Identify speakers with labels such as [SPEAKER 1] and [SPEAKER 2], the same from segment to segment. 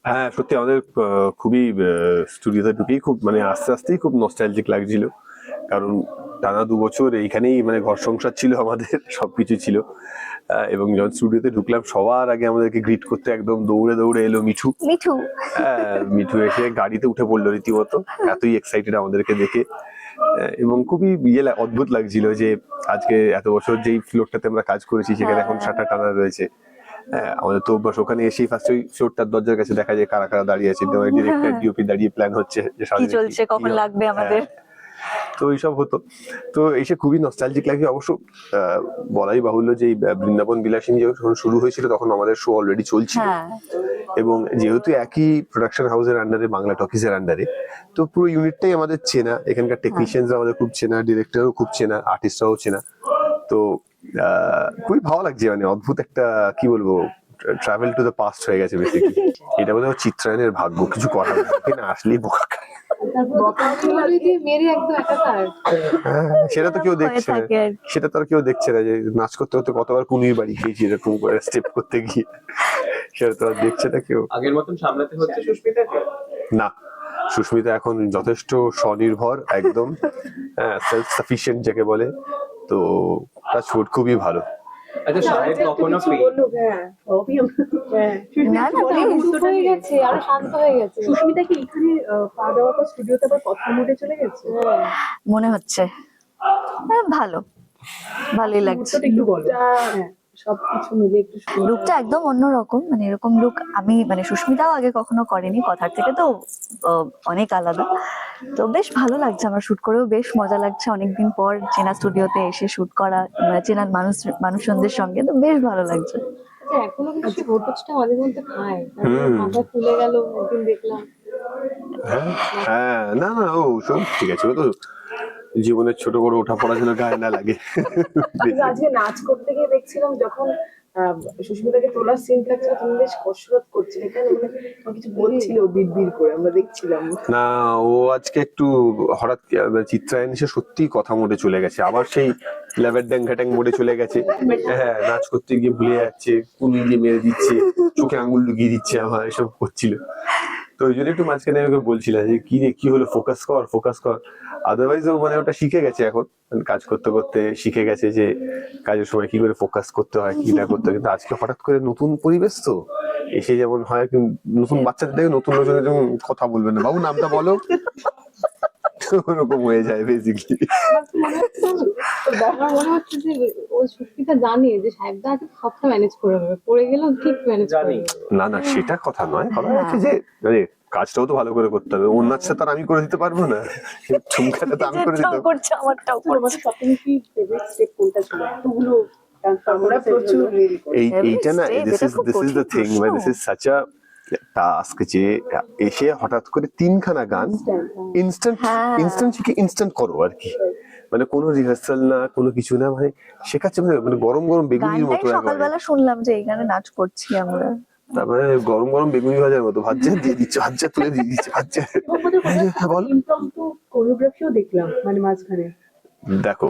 [SPEAKER 1] হ্যাঁ সত্যি আমাদের খুবই স্টুডিওতে ঢুকেই খুব মানে আস্তে আস্তেই খুব নস্টালজিক লাগছিল, কারণ টানা 2 বছর এইখানেই মানে ঘর সংসার ছিল আমাদের, সবকিছু ছিল। এবং যখন স্টুডিওতে ঢুকলাম সবার আগে আমাদেরকে গ্রিট করতে একদম দৌড়ে দৌড়ে এলো মিঠু।
[SPEAKER 2] মিঠু
[SPEAKER 1] মিঠু এসে গাড়িতে উঠে পড়লো রীতিমতো, এতই এক্সাইটেড আমাদেরকে দেখে। এবং খুবই অদ্ভুত লাগছিল যে আজকে এত বছর যেই ফ্লোরটাতে আমরা কাজ করেছি সেখানে এখন শাটার টানা রয়েছে। আমাদের তো অভ্যাস ওখানে এসেই ফার্স্ট ওই ফ্লোরটার দরজার কাছে দেখা যায় কারা কারা দাঁড়িয়ে আছে, ডিরেক্টর ডিওপি দাঁড়িয়ে প্ল্যান হচ্ছে যে
[SPEAKER 2] কি চলছে, কখন লাগবে আমাদের।
[SPEAKER 1] তো এইসব হতো। তো এসে খুবই নস্টালজিক লাগে অবশ্য। বলাই বাহুল্য যে বৃন্দাবন বিলাসিনী যখন শুরু হয়েছিল তখন আমাদের শো অলরেডি চলছিল, এবং যেহেতু একই প্রোডাকশন হাউসের আন্ডারে, বাংলা টকিজের আন্ডারে, তো পুরো ইউনিটটাই আমাদের চেনা, এখানকার টেকনিশিয়ানরা আমাদের খুব চেনা, ডিরেক্টরও খুব চেনা, আর্টিস্টরাও চেনা। তো খুবই ভালো লাগছে, মানে অদ্ভুত একটা কি বলবো ট্রাভেল টু দ্য পাস্ট হয়ে গেছে বেসিক্যালি। এটা বোধহয় চিত্রায়নের ভাগ্য, কিছু করার না, আসলেই বোকা। সেটা তো কেউ দেখছে না, সেটা তো আর কেউ দেখছে না যে নাচ করতে করতে কতবার কুনির বাড়ি খেয়েছি এরকম করে স্টেপ করতে গিয়ে, সেটা তো আর দেখছে না কেউ।
[SPEAKER 3] আগের মতন সামলাতে হচ্ছে সুস্মিতাকে
[SPEAKER 1] না, সুস্মিতা এখন যথেষ্ট স্বনির্ভর, একদম সেলফ সাফিসিয়েন্ট যাকে বলে। তো টাচ ফুড খুবই ভালো।
[SPEAKER 3] আচ্ছা সাহেব কখনো
[SPEAKER 4] সুস্মিতা কি এখানে খাওয়া দাওয়ার পর স্টুডিওতে আবার কথা মোডে চলে গেছে?
[SPEAKER 2] মনে হচ্ছে ভালোই লাগছে।
[SPEAKER 4] একটু বলো সবকিছু মিলে একটু
[SPEAKER 2] লুকটা একদম অন্যরকম, মানে এরকম লুক আমি মানে সুস্মিতাও আগে কখনো করেনি, কথার থেকে তো অনেক আলাদা। তো বেশ ভালো লাগছে, আমার শুট করেও বেশ মজা লাগছে, অনেকদিন পর চেনা স্টুডিওতে এসে শুট করা, চেনা মানুষজনদের সঙ্গে, তো বেশ ভালো লাগছে।
[SPEAKER 4] এখনো কিছু ঘটকটা মাঝে মধ্যে খায়, মাথা ফুলে গেল একদিন দেখলাম।
[SPEAKER 1] হ্যাঁ না না ও সব ঠিক আছে, ও তো জীবনের ছোট বড় ওঠা পড়াশোনা গায়ে না লাগে।
[SPEAKER 4] আজকে নাচ করতে গিয়ে দেখছিলাম যখন সুস্মিতাকে তোলার সিন থাকছিল তুমি বেশ কসরত করছিলে, কেন মানে কিছু বলছিল বিড়বিড় করে, আমরা দেখছিলাম।
[SPEAKER 1] না ও আজকে একটু হঠাৎ চিত্রায়ন এসে সত্যি কথা মোডে চলে গেছে, আবার সেই লেভেল ড্যাং ঘ্যাটাং মোডে চলে গেছে। হ্যাঁ নাচ করতে গিয়ে ভুলে যাচ্ছে, কুনি দিয়ে মেরে দিচ্ছে, চোখে আঙুল ঢুকিয়ে দিচ্ছে, আমার এসব করছিল। তো ওই জন্য একটু মাঝখানে আমাকে বলছিলাম যে কি রে কি হলো, ফোকাস কর ফোকাস কর। আদারওয়াইজ ও মানে ওটা শিখে গেছে এখন, কাজ করতে করতে শিখে গেছে যে কাজের সময় কি করে ফোকাস করতে হয়, কি না করতে হয়। কিন্তু আজকে হঠাৎ করে নতুন পরিবেশ তো এসে যেমন হয়, নতুন বাচ্চাদের দেখে নতুন লোকের যেমন কথা বলবে না, বাবু নামটা বলো, ওরকম হয়ে যায় বেসিক্যালি।
[SPEAKER 4] আমার মনে হচ্ছে যে ওই সুস্মিতা জানে যে সাহেবদা সবটা ম্যানেজ করে নেবে, পড়ে গেলেও ঠিক ম্যানেজ করে নেবে।
[SPEAKER 1] না না সেটা কথা নয়, কথা হচ্ছে যে মানে কাজটাও তো ভালো করে করতে হবে, ওর নাচটা তো আর আমি করে দিতে পারবো না, ঠুমকাটা তো আমি করে দিতে পারবো।
[SPEAKER 2] করছে আমারটাও করছে।
[SPEAKER 4] সবথেকে কি ফেভারিট স্টেপ কোনটা ছিল? এতগুলো আমরা প্রচুর
[SPEAKER 1] এইটা না, দিস ইজ দ্য থিং, মানে this is such a task যে এসে হঠাৎ করে 3খানা গান ইনস্ট্যান্ট শিখে ইনস্ট্যান্ট করো আর কি, মানে কোনো রিহার্সাল না, কোনো কিছু না, মানে শেখাচ্ছে মানে গরম গরম বেগুনির মতো।
[SPEAKER 2] সকালবেলা শুনলাম যে এইখানে নাচ করছি আমরা,
[SPEAKER 1] তারপরে গরম গরম বেগুনি ভাজার মতো ভাজ্জা দিয়ে দিচ্ছে, ভাজ্জা তুলে দিয়ে দিচ্ছে, ভাজ্জা। বল
[SPEAKER 4] ইমপ্রম্পটু কোরিওগ্রাফিও দেখলাম মানে মাঝখানে।
[SPEAKER 1] দেখো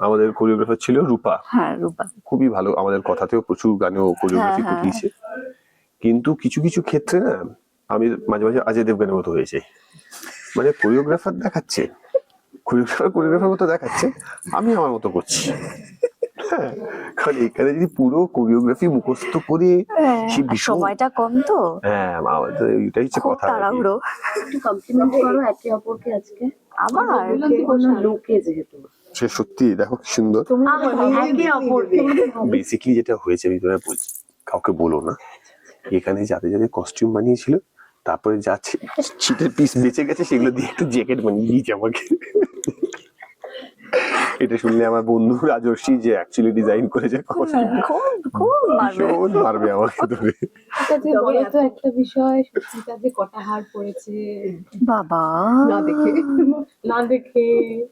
[SPEAKER 1] আমাদের কোরিওগ্রাফার ছিল রূপা।
[SPEAKER 2] হ্যাঁ রূপা
[SPEAKER 1] খুবই ভালো, আমাদের কথাতেও প্রচুর গানেও কোরিওগ্রাফি করিয়েছে। কিন্তু কিছু কিছু ক্ষেত্রে না আমি মাঝে মাঝে অজয় দেবগনের মতো হয়েছে, মানে কোরিওগ্রাফার কোরিওগ্রাফার মতো দেখাচ্ছে, আমি আমার মতো করছি। কারণ এখানে যদি পুরো কোরিওগ্রাফি মুখস্থ করে
[SPEAKER 2] সময়টা কম তো,
[SPEAKER 1] হ্যাঁ এটাই হচ্ছে কথা।
[SPEAKER 2] তাড়াহুড়ো।
[SPEAKER 4] একটু কমপ্লিমেন্ট করো একে অপরকে আজকে,
[SPEAKER 2] আবার
[SPEAKER 4] লোকে যেহেতু
[SPEAKER 1] সে সত্যি দেখো কি সুন্দর।
[SPEAKER 4] একে অপরকে
[SPEAKER 1] বেসিক্যালি যেটা হয়েছে আমি তোমায় বলছি, কাউকে বলো না, এখানে যাদের যাদের কস্টিউম বানিয়েছিল তারপরে যা ছিটের পিস বেঁচে গেছে সেগুলো দিয়ে একটু জ্যাকেট বানিয়ে দিয়েছে আমাকে। এটা শুনলে আমার বন্ধু রাজর্ষি যে অ্যাকচুয়ালি ডিজাইন করেছে
[SPEAKER 2] খুব
[SPEAKER 1] মারবে আমাকে ধরে।
[SPEAKER 4] তো একটা বিষয়, সুস্মিতা যে কটা হার পড়েছে
[SPEAKER 2] বাবা,
[SPEAKER 4] না দেখে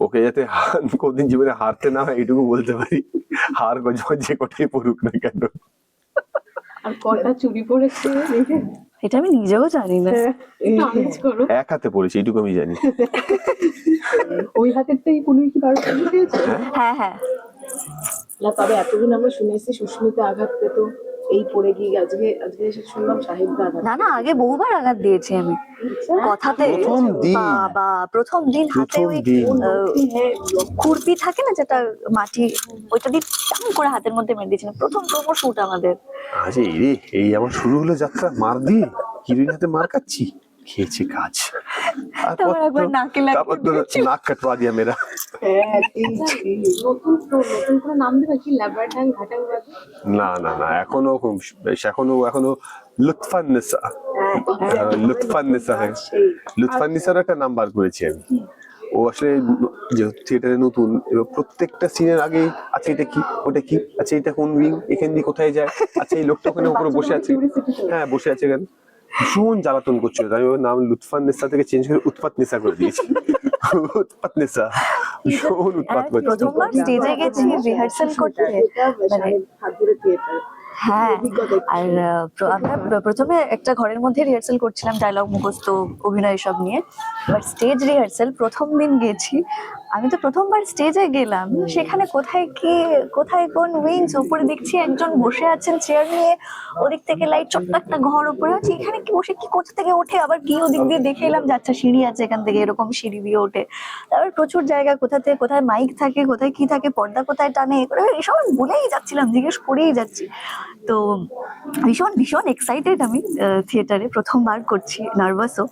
[SPEAKER 1] ওকে যাতে কোনদিন জীবনে হারতে না হয় এইটুকু বলতে পারি, হার যে কটাই পড়ুক না কেন।
[SPEAKER 4] আর কটা চুরি পড়েছে
[SPEAKER 2] এটা আমি নিজেও জানি না,
[SPEAKER 1] এক হাতে পড়েছে এইটুকু আমি জানি।
[SPEAKER 4] ওই হাতেরটাই কোনো কি বারো পেয়েছে?
[SPEAKER 2] হ্যাঁ
[SPEAKER 4] না তবে এতদিন আমরা শুনেছি সুস্মিতা আঘাত পেত, এই পড়ে গিয়ে আজকে এসে শুনলাম সাহেবরা আঘাত
[SPEAKER 2] না না, আগে বহুবার আঘাত দিয়েছি আমি কথাতে।
[SPEAKER 1] প্রথম দিন।
[SPEAKER 2] বাবা, প্রথম দিন হাতে
[SPEAKER 1] প্রথম
[SPEAKER 2] ওই
[SPEAKER 1] দিন।
[SPEAKER 2] খুরপি থাকে না, যেটা মাটি, ওইটা দিয়ে টান করে হাতের মধ্যে মেরে দিয়েছিলাম প্রথম শুট আমাদের।
[SPEAKER 1] আরে রে, এই আমার শুরু হলো যাত্রা মার দিয়ে, হিরোইন হাতে মার খাচ্ছি, খেয়েছে কাজ।
[SPEAKER 2] তারপর একবার নাকে লাগিয়ে
[SPEAKER 1] তারপর তো নাক কাটवा दिया मेरा।
[SPEAKER 4] হ্যাঁ ঠিক ঠিক। নতুন করে নাম দেবে কি, ল্যাবারডাং ঘাটাংবাজি?
[SPEAKER 1] না না না, এখনো লুৎফান্নেসা। লুৎফান্নেসা হয়, লুৎফান্নেসার একটা নাম বার করেছি আমি। ও আসলে যেহেতু থিয়েটারে নতুন, এবার প্রত্যেকটা সিনের আগে আচ্ছা এটা কি, ওটা কি, আচ্ছা এটা কোন উইং, এখান দিয়ে কোথায় যায়, আচ্ছা এই লোকটা ওখানে উপরে বসে আছে, হ্যাঁ বসে আছে কেন, ভীষণ জ্বালাতন করছিল। তাই ওর নাম লুৎফান্নেসা থেকে চেঞ্জ করে উৎপাতনেসা করে দিয়েছি। উৎপাতনেসা, ভীষণ উৎপাত করছিল।
[SPEAKER 2] প্রথমবার স্টেজে গেছি রিহার্সাল করতে, মানে
[SPEAKER 4] হাত ধরে থিয়েটার
[SPEAKER 2] হ্যাঁ। আর আমরা প্রথমে একটা ঘরের মধ্যে রিহার্সাল করছিলাম, ডায়লগ মুখস্থ, অভিনয় সব নিয়ে। এবার স্টেজ রিহার্সাল প্রথম দিন গেছি, আমি তো প্রথমবার স্টেজে গেলাম, সেখানে কোথায় কোন উইংস, উপরে দেখছি একজন বসে আছেন চেয়ার নিয়ে, ওদিক থেকে লাইট, ছোট্ট একটা ঘর উপরে আছে, এখানে কি বসে কি কোথা থেকে ওঠে, আবার কি ওদিক দিয়ে দেখে এলাম যে আচ্ছা সিঁড়ি আছে এখান থেকে, এরকম সিঁড়ি দিয়ে ওঠে। তারপর প্রচুর জায়গা, কোথায় মাইক থাকে, কোথায় কি থাকে, পর্দা কোথায় টানে, এসব বলেই যাচ্ছিলাম, জিজ্ঞেস করেই যাচ্ছি। তো ভীষণ ভীষণ এক্সাইটেড আমি, থিয়েটারে প্রথমবার করছি, নার্ভাসও।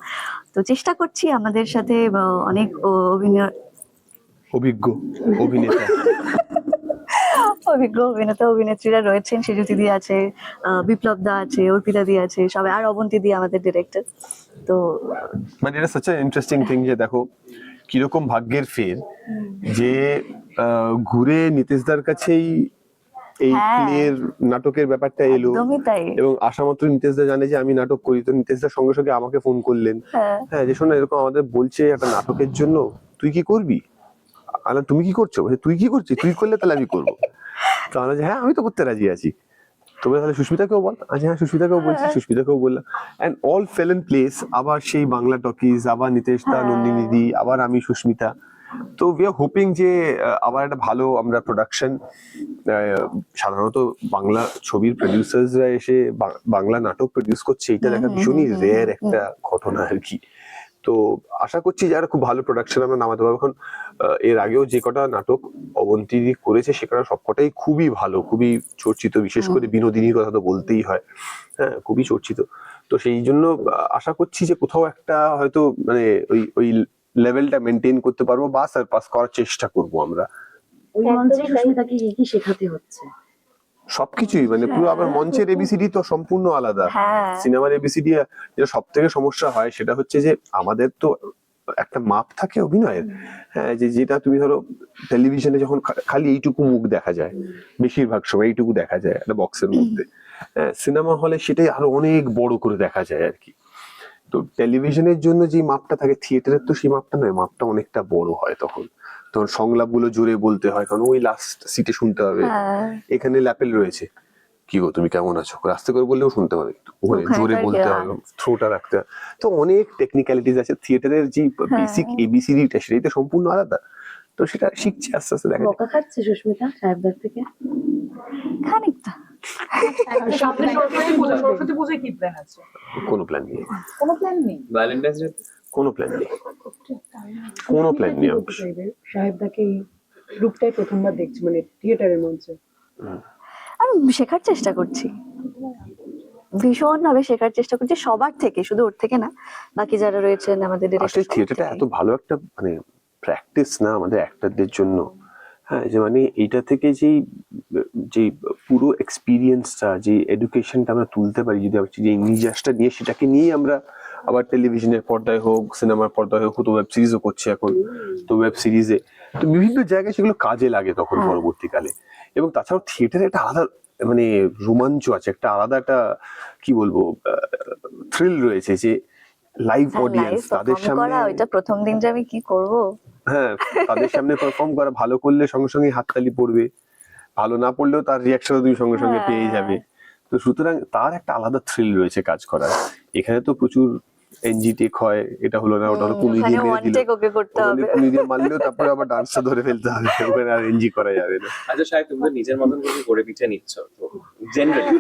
[SPEAKER 2] তো চেষ্টা করছি, আমাদের সাথে অনেক
[SPEAKER 1] অভিজ্ঞ অভিনেতা,
[SPEAKER 2] অভিনেতা অভিনেত্রীরা রয়েছেন, সেজুতি দি আছে, বিপ্লব দা আছে, অর্পিতা দি আছে, সবাই, আর অবন্তী দি আমাদের ডিরেক্টর। তো
[SPEAKER 1] মানে এটা সাচ ইন্টারেস্টিং থিং যে দেখো কিরকম ভাগ্যের ফের যে ঘুরে নিতেশদার কাছেই এই
[SPEAKER 2] হ্যাঁ।
[SPEAKER 1] প্লের নাটকের ব্যাপারটা এলো,
[SPEAKER 2] একদমই তাই।
[SPEAKER 1] এবং আসা মাত্র নিতেশদা জানে যে আমি নাটক করি, তো নিতেশদার সঙ্গে সঙ্গে আমাকে ফোন করলেন, হ্যাঁ যে শোনো এরকম আমাদের বলছে একটা নাটকের জন্য, তুই কি করবি? আরে তুমি কি করছো? বলছে, তুই কি করছিস? তুই করলে তাহলে আমি করবো। তো আমরা যে হ্যাঁ আমি তো করতে রাজি আছি। তবে তাহলে সুস্মিতাকেও বল। আচ্ছা হ্যাঁ সুস্মিতাকেও বলছি, সুস্মিতাকেও বললাম, and all fail in place. আবার সেই বাংলা টকিজ, আবার নিতেশ দা, নন্দিনী দি, আবার আমি, সুস্মিতা। তো উই আর হোপিং যে আবার একটা ভালো আমরা প্রোডাকশন, সাধারণত বাংলা ছবির প্রডিউসার্সরা এসে বাংলা নাটক প্রডিউস করছে, এটা দেখা ভীষণই রেয়ার একটা ঘটনা আর কি। তো আশা করছি যারা খুব ভালো প্রোডাকশন আমরা নামাতে পারবো। এখন এর আগেও যে কটা নাটক অবন্তী দি করেছে সেখানে সবকটাই খুবই ভালো, খুবই চর্চিত, বিশেষ করে বিনোদিনীর কথা তো বলতেই হয়, হ্যাঁ খুবই চর্চিত। তো সেই জন্য আশা করছি যে কোথাও একটা হয়তো মানে ওই লেভেলটা মেনটেন করতে পারবো বা সারপাস করার চেষ্টা করব আমরা।
[SPEAKER 5] ওই মঞ্চে সুস্মিতাকে কি শেখাতে হচ্ছে?
[SPEAKER 1] সবকিছুই মানে পুরো, আবার মঞ্চের এবিসিডি তো সম্পূর্ণ আলাদা, সিনেমার এবিসিডি যেটা সব থেকে সমস্যা হয় সেটা হচ্ছে যে আমাদের তো একটা মাপ থাকে অভিনয়ের, হ্যাঁ যে যেটা তুমি ধরো টেলিভিশনে যখন খালি এইটুকু মুখ দেখা যায়, বেশিরভাগ সময় এইটুকু দেখা যায় একটা বক্সের মধ্যে, হ্যাঁ সিনেমা হলে সেটাই আরো অনেক বড় করে দেখা যায় আর কি। তো টেলিভিশনের জন্য যে মাপটা থাকে, থিয়েটারের তো সেই মাপটা নয়, মাপটা অনেকটা বড় হয় তখন সংলাপগুলো জোরে বলতে হয়, কারণ ওই লাস্ট সিটে শুনতে হবে। এখানে ল্যাপেল রয়েছে, কি গো তুমি কেমন আছো, আস্তে করে বললেও শুনতে হবে, ওখানে জোরে বলতে হবে, থ্রোটা রাখতে হবে। তো অনেক টেকনিক্যালিটিস আছে থিয়েটারের, যে বেসিক এবিসিডিটা সেটাই তো সম্পূর্ণ আলাদা। তো সেটা শিখছি আস্তে আস্তে। দেখা
[SPEAKER 5] বকা খাচ্ছে সুস্মিতা সাহেবদার থেকে
[SPEAKER 2] খানিকটা।
[SPEAKER 4] সরস্বতী পুজোয় কি প্ল্যান আছে?
[SPEAKER 1] কোনো প্ল্যান নেই,
[SPEAKER 4] কোনো প্ল্যান নেই।
[SPEAKER 3] ভ্যালেন্টাইন্স ডে
[SPEAKER 1] কোনো প্ল্যান নেই, কোনো প্ল্যান নেই।
[SPEAKER 4] সাহেবদাকে এই রূপটাই প্রথমবার দেখছি, মানে থিয়েটারের মঞ্চে।
[SPEAKER 2] আমি শেখার চেষ্টা করছি, ভীষণ ভাবে শেখার চেষ্টা করছি সবার থেকে, শুধু ওর থেকে না, বাকি যারা রয়েছেন আমাদের
[SPEAKER 1] আসলে থিয়েটারটা এত ভালো একটা মানে প্র্যাকটিস না আমাদের অ্যাক্টরদের জন্য, হ্যাঁ যে মানে এইটা থেকে যে পুরো এক্সপিরিয়েন্সটা, যে এডুকেশনটা আমরা তুলতে পারি যদি আমরা যে নিজেসটা নিয়ে, সেটাকে নিয়ে আমরা আবার টেলিভিশনের পর্দায় হোক, সিনেমার পর্দায় হোক, তো ওয়েব সিরিজও করছি এখন, তো ওয়েব সিরিজে তো বিভিন্ন জায়গায় সেগুলো কাজে লাগে তখন পরবর্তীকালে। এবং তাছাড়াও থিয়েটারে একটা আলাদা মানে রোমাঞ্চ আছে, একটা আলাদা একটা কি বলবো থ্রিল রয়েছে, যে লাইভ অডিয়েন্স তাদের সামনে,
[SPEAKER 2] ওইটা প্রথম দিন যে আমি কি করব,
[SPEAKER 1] হ্যাঁ তাদের সামনে পারফর্ম করা, ভালো করলে সঙ্গে সঙ্গে হাততালি পড়বে, ভালো না পড়লেও তার রিয়াকশনও তুমি সঙ্গে সঙ্গে পেয়ে যাবে। তো সুতরাং তার একটা আলাদা থ্রিল রয়েছে কাজ করার। এখানে তো প্রচুর এনজি টেক হয়, এটা হলো না ওটা হলো, কুনি
[SPEAKER 2] ওখানে
[SPEAKER 1] দিয়ে মেরে
[SPEAKER 2] ওয়ান
[SPEAKER 1] দিল,
[SPEAKER 2] টেক ওকে করতে
[SPEAKER 1] ওখানে
[SPEAKER 2] হবে।
[SPEAKER 1] কুনি দিয়ে মারলেও তারপরে আবার ডান্সটা ধরে ফেলতে হবে, ওখানে আর এনজি করা যাবে না।
[SPEAKER 3] আচ্ছা সাহেব, তুমি তো নিজের মতন করে গড়ে পিঠে নিচ্ছ, তো জেনারেলি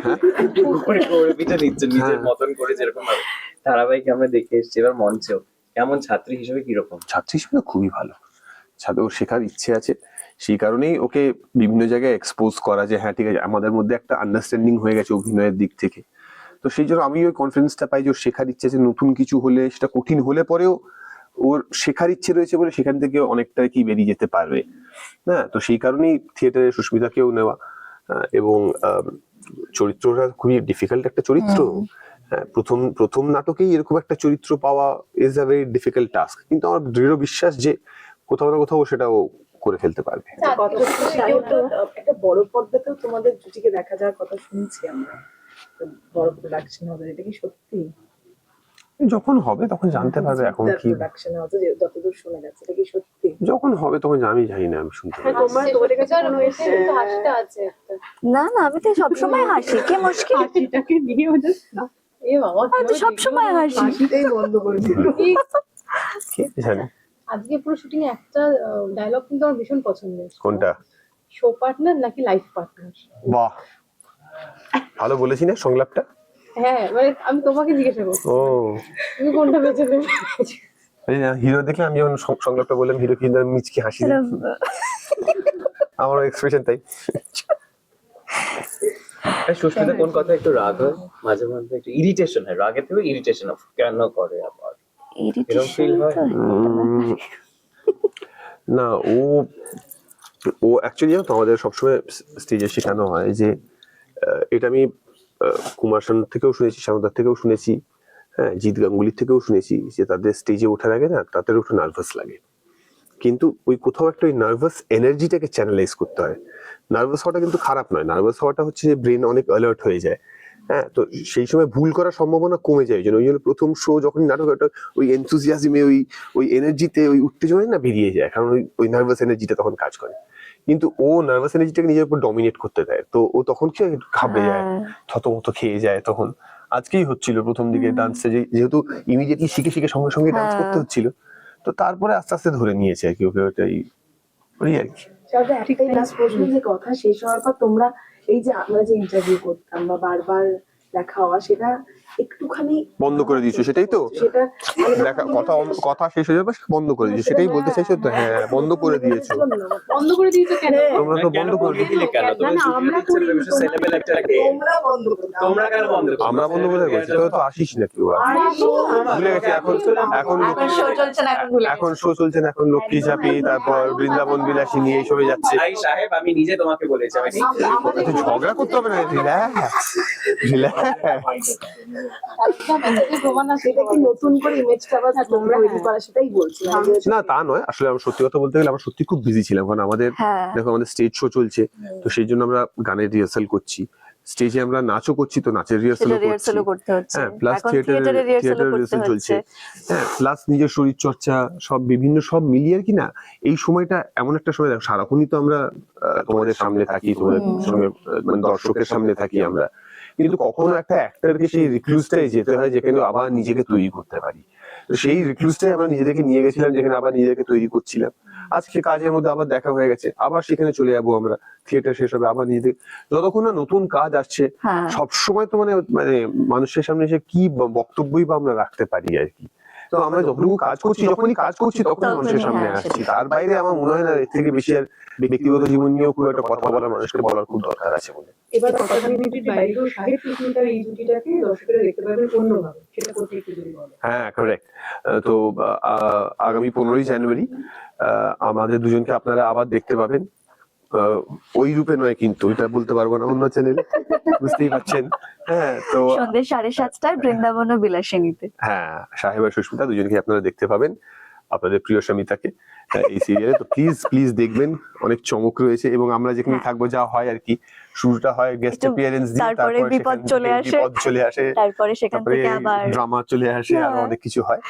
[SPEAKER 3] গড়ে পিঠে নিচ্ছ নিজের
[SPEAKER 1] হ্যাঁ।
[SPEAKER 3] মতন করে, যেরকম ভাবে ধারাবাহিক আমরা দেখে এসেছি, এবার মঞ্চেও কেমন, ছাত্রী হিসেবে কিরকম?
[SPEAKER 1] ছাত্রী হিসেবে তো খুবই ভালো, ছাত্র ওর শেখার ইচ্ছে আছে, সেই কারণেই ওকে বিভিন্ন জায়গায় এক্সপোজ করা, যে হ্যাঁ ঠিক আছে আমাদের মধ্যে একটা আন্ডারস্ট্যান্ডিং হয়ে গেছে অভিনয়ের দিক থেকে। তো সেই জন্য আমি ওই কনফিডেন্সটা পাই যে ওর শেখার ইচ্ছে আছে, নতুন কিছু হলে সেটা কঠিন হলে পরেও ওর শেখার ইচ্ছে রয়েছে বলে সেখান থেকে অনেকটা কি বেরিয়ে যেতে পারবে। হ্যাঁ, তো সেই কারণেই থিয়েটারে সুস্মিতাকেও নেওয়া। এবং চরিত্রটা খুবই ডিফিকাল্ট একটা চরিত্র। হ্যাঁ, প্রথম নাটকেই এরকম একটা চরিত্র পাওয়া is a very difficult task, কিন্তু আমার দৃঢ় বিশ্বাস যে কোথাও না কোথাও সেটাও করে ফেলতে পারবে।
[SPEAKER 4] একটা বড় পর্দাতেও তোমাদের জুটিকে দেখা যাওয়ার কথা শুনছি আমরা, তো বড় প্রোডাকশন হবে, এটা কি সত্যি?
[SPEAKER 1] যখন হবে তখন জানতে পারবে, এখন কি
[SPEAKER 4] প্রোডাকশন হবে যতদূর শোনা যাচ্ছে, এটা কি সত্যি?
[SPEAKER 1] যখন হবে তখন আমি জানি না, আমি শুনতে পারি।
[SPEAKER 4] তোমাদের কাছে কোনো হাসিটা আছে একটা?
[SPEAKER 2] না না, আমি তো সবসময় হাসি, কে মুশকিল?
[SPEAKER 4] হাসিটাকে নিয়ে ওদের এ বাবা,
[SPEAKER 2] আমি তো সবসময় হাসি।
[SPEAKER 4] হাসিটাই বন্ধ করে দিল।
[SPEAKER 1] কে জানে
[SPEAKER 6] আজকে পুরো শুটিং এ একটা ডায়লগ কিন্তু আমার ভীষণ পছন্দের।
[SPEAKER 1] কোনটা?
[SPEAKER 6] শো পার্টনার নাকি লাইফ পার্টনার?
[SPEAKER 1] বাহ, ভালো বলেছি না সংলাপটা?
[SPEAKER 6] হ্যাঁ, মানে আমি তোমাকে জিজ্ঞাসা করছি
[SPEAKER 1] ও
[SPEAKER 6] তুমি কোনটা বেছে নেবে।
[SPEAKER 1] হিরো দেখলে আমি যখন সংলাপটা বললাম, হিরো কিন্তু মিচকি হাসি দেয়। আমার এক্সপ্রেশন তাই।
[SPEAKER 3] সুস্মিতা কোন কথা একটু রাগ হয়, মাঝে মধ্যে একটু ইরিটেশন হয়, রাগের থেকে ইরিটেশন অফ কেন করে আবার, এরকম ফিল হয়?
[SPEAKER 1] না, ও অ্যাকচুয়ালি জানো তো, আমাদের সবসময় স্টেজে শেখানো হয় যে এটা আমি কুমার শানুর থেকেও শুনেছি, শানুদার থেকেও শুনেছি, হ্যাঁ জিৎ গাঙ্গুলির থেকেও শুনেছি, যে তাদের স্টেজে ওঠার আগে না তাদের একটু নার্ভাস লাগে, কিন্তু ওই কোথাও একটা ওই নার্ভাস এনার্জিটাকে চ্যানেলাইজ করতে হয়। নার্ভাস হওয়াটা কিন্তু খারাপ নয়, নার্ভাস হওয়াটা হচ্ছে যে ব্রেন অনেক অ্যালার্ট হয়ে যায়। হ্যাঁ, তো সেই সময় ভুল করার সম্ভাবনা কমে যায়, ওই জন্য প্রথম শো যখন নাটক একটা ওই এনথুজিয়াজমে ওই এনার্জিতে ওই উত্তেজনায় না বেরিয়ে যায়, কারণ ওই নার্ভাস এনার্জিটা তখন কাজ করে। কিন্তু ও নার্ভাস এনার্জিটাকে নিজের উপর ডমিনেট করতে দেয়, তো ও তখন কি ঘাবড়ে যায়, থতমত খেয়ে যায়। তখন আজকেই হচ্ছিল প্রথম দিকে ডান্সে, যেহেতু ইমিডিয়েটলি শিখে শিখে সঙ্গে সঙ্গে ডান্স করতে হচ্ছিল, তো তারপরে আস্তে আস্তে ধরে নিয়েছে আর কি ওকে, ওটাই ওই আর কি।
[SPEAKER 4] তবে একটাই লাস্ট প্রশ্ন, যে কথা শেষ হওয়ার পর তোমরা এই যে আমরা যে ইন্টারভিউ করতাম বা বারবার দেখা হওয়া, সেটা একটুখানি
[SPEAKER 1] বন্ধ করে দিয়েছো, সেটাই তো
[SPEAKER 4] সেটা
[SPEAKER 1] দেখা, কথা শেষ হয়ে যাবে বন্ধ করে দিয়েছো, সেটাই বলতে চাইছো তো? হ্যাঁ, বন্ধ করে দিয়েছো
[SPEAKER 6] বন্ধ করে দিয়েছো কেন?
[SPEAKER 1] তোমরা, তো বন্ধ করে
[SPEAKER 3] করে দিলে কেন?
[SPEAKER 4] না, না, আমরা করি,
[SPEAKER 3] সেলেবেল একটা game।
[SPEAKER 4] তোমরা বন্ধ করে দাও।
[SPEAKER 3] তোমরা কেন বন্ধ করো?
[SPEAKER 1] আমরা বন্ধ করে করছি, তো তো আসিস না কেউ আর। ভুলে গেছে এখন, এখন
[SPEAKER 2] শো চলছে না, এখন ভুলে গেছি।
[SPEAKER 1] এখন শো চলছে না, এখন লক্ষ্মী ঝাঁপি, তারপর বৃন্দাবন বিলাসী নিয়ে এইসবে যাচ্ছে।
[SPEAKER 3] ভাই সাহেব, আমি নিজে তোমাকে বলেছি, আমি
[SPEAKER 1] তো ঝগড়া করতে হবে না, রিল্যাক্স রিল্যাক্স।
[SPEAKER 6] প্রমাণ আছে
[SPEAKER 4] সেটা কি নতুন করে ইমেজটা আবার তোমরা তৈরি করা, সেটাই বলছি।
[SPEAKER 1] না তা নয়, আসলে আমরা সত্যি কথা বলতে গেলে আমরা সত্যি খুব বিজি ছিলাম, কারণ আমাদের
[SPEAKER 2] হ্যাঁ।
[SPEAKER 1] দেখো আমাদের স্টেজ শো চলছে, তো সেই জন্য আমরা গানের রিহার্সাল করছি, স্টেজে আমরা নাচও করছি, তো নাচের রিহার্সালও করছি,
[SPEAKER 2] রিহার্সালও করতে হচ্ছে,
[SPEAKER 1] হ্যাঁ, প্লাস
[SPEAKER 2] এখন
[SPEAKER 1] থিয়েটারের
[SPEAKER 2] থিয়েটারে রিহার্সালও করতে
[SPEAKER 1] রিহার্সাল চলছে,
[SPEAKER 2] হচ্ছে।
[SPEAKER 1] হ্যাঁ, প্লাস নিজের শরীর চর্চা, সব বিভিন্ন সব মিলিয়ে আর কি না। এই সময়টা এমন একটা সময়, দেখো সারাক্ষণই তো আমরা তোমাদের সামনে থাকি, তোমাদের সঙ্গে মানে দর্শকের সামনে থাকি আমরা, কিন্তু কখনো একটা অ্যাক্টরকে সেই রিক্লুজটাই যেতে হয় যেখানে আবার নিজেকে তৈরি করতে পারি। তো সেই রিক্লুজটাই আমরা নিজেদেরকে নিয়ে গেছিলাম, যেখানে আবার নিজেকে তৈরি করছিলাম। আজকে কাজের মধ্যে আবার দেখা হয়ে গেছে, আবার সেখানে চলে যাবো আমরা, থিয়েটার শেষ হবে আবার নিজেদের, যতক্ষণ না নতুন কাজ আসছে
[SPEAKER 2] হ্যাঁ।
[SPEAKER 1] সবসময় তো মানে মানে মানুষের সামনে এসে কি বক্তব্যই বা আমরা রাখতে পারি আর কি। তো আমরা যতটুকু কাজ করছি, যখনই কাজ করছি তখনই মানুষের সামনে আসছি, তার বাইরে আমার মনে হয় না এর থেকে বেশি আর ব্যক্তিগত জীবন নিয়েও খুব একটা কথা বলার মানুষকে বলার খুব দরকার আছে বলে।
[SPEAKER 4] এবার কথা জুটির বাইরেও সাহিত্য সুস্মিতার এই জুটিটাকে দর্শকেরা দেখতে পাবেন অন্যভাবে, সেটা করতে একটু যদি বলো।
[SPEAKER 1] হ্যাঁ কারেক্ট। তো আগামী 15ই জানুয়ারি আমাদের দুজনকে আপনারা আবার দেখতে পাবেন, ওই রূপে নয় কিন্তু, এটা বলতে পারবো না, অন্য চ্যানেলে, বুঝতেই পারছেন। হ্যাঁ, তো
[SPEAKER 2] সন্ধ্যে 7:30টায় বৃন্দাবন ও বিলাসিনীতে।
[SPEAKER 1] হ্যাঁ, সাহেব আর সুস্মিতা দুজনকে আপনারা দেখতে পাবেন, আপনাদের প্রিয় স্বামীতাকে এই সিরিয়ালে। তো প্লিজ প্লিজ দেখবেন, অনেক চমক রয়েছে, এবং আমরা যেখানে থাকবো, যা হয় আর কি, শুরুটা হয় গেস্ট অ্যাপিয়ারেন্স দিয়ে,
[SPEAKER 2] তারপরে বিপদ চলে আসে,
[SPEAKER 1] বিপদ চলে আসে,
[SPEAKER 2] তারপরে সেখান
[SPEAKER 1] তারপরে
[SPEAKER 2] থেকে আবার
[SPEAKER 1] ড্রামা চলে আসে, আর অনেক কিছু হয়।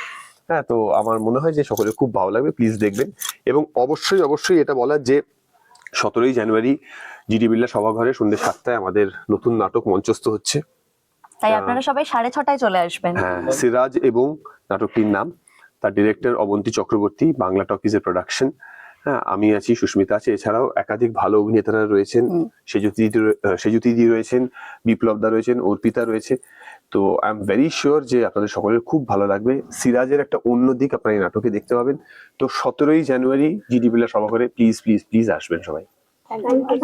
[SPEAKER 1] হ্যাঁ, তো আমার মনে হয় যে সকলের খুব ভালো লাগবে, প্লিজ দেখবেন। এবং অবশ্যই অবশ্যই এটা বলার যে 17ই জানুয়ারি জিডি বিড়লা সভাঘরে সন্ধ্যে 7টায় আমাদের নতুন নাটক মঞ্চস্থ হচ্ছে,
[SPEAKER 2] তাই আপনারা সবাই 6:30 চলে আসবেন।
[SPEAKER 1] হ্যাঁ, সিরাজ এবং নাটকটির নাম, তার ডিরেক্টর অবন্তী চক্রবর্তী, বাংলা টকিজের প্রোডাকশন। হ্যাঁ, আমি আছি, সুস্মিতা আছে, এছাড়াও একাধিক ভালো অভিনেতারা রয়েছেন। সেজুতিদি রয়েছেন, বিপ্লব দা রয়েছেন, অর্পিতা রয়েছে। তো আই এম ভেরি শিওর যে আপনাদের সকলের খুব ভালো লাগবে। সিরাজের একটা অন্য দিক আপনারা এই নাটকে দেখতে পাবেন। তো 17ই জানুয়ারি জিডি বিড়লা সভাঘরে প্লিজ প্লিজ প্লিজ আসবেন সবাই।
[SPEAKER 6] Thank you.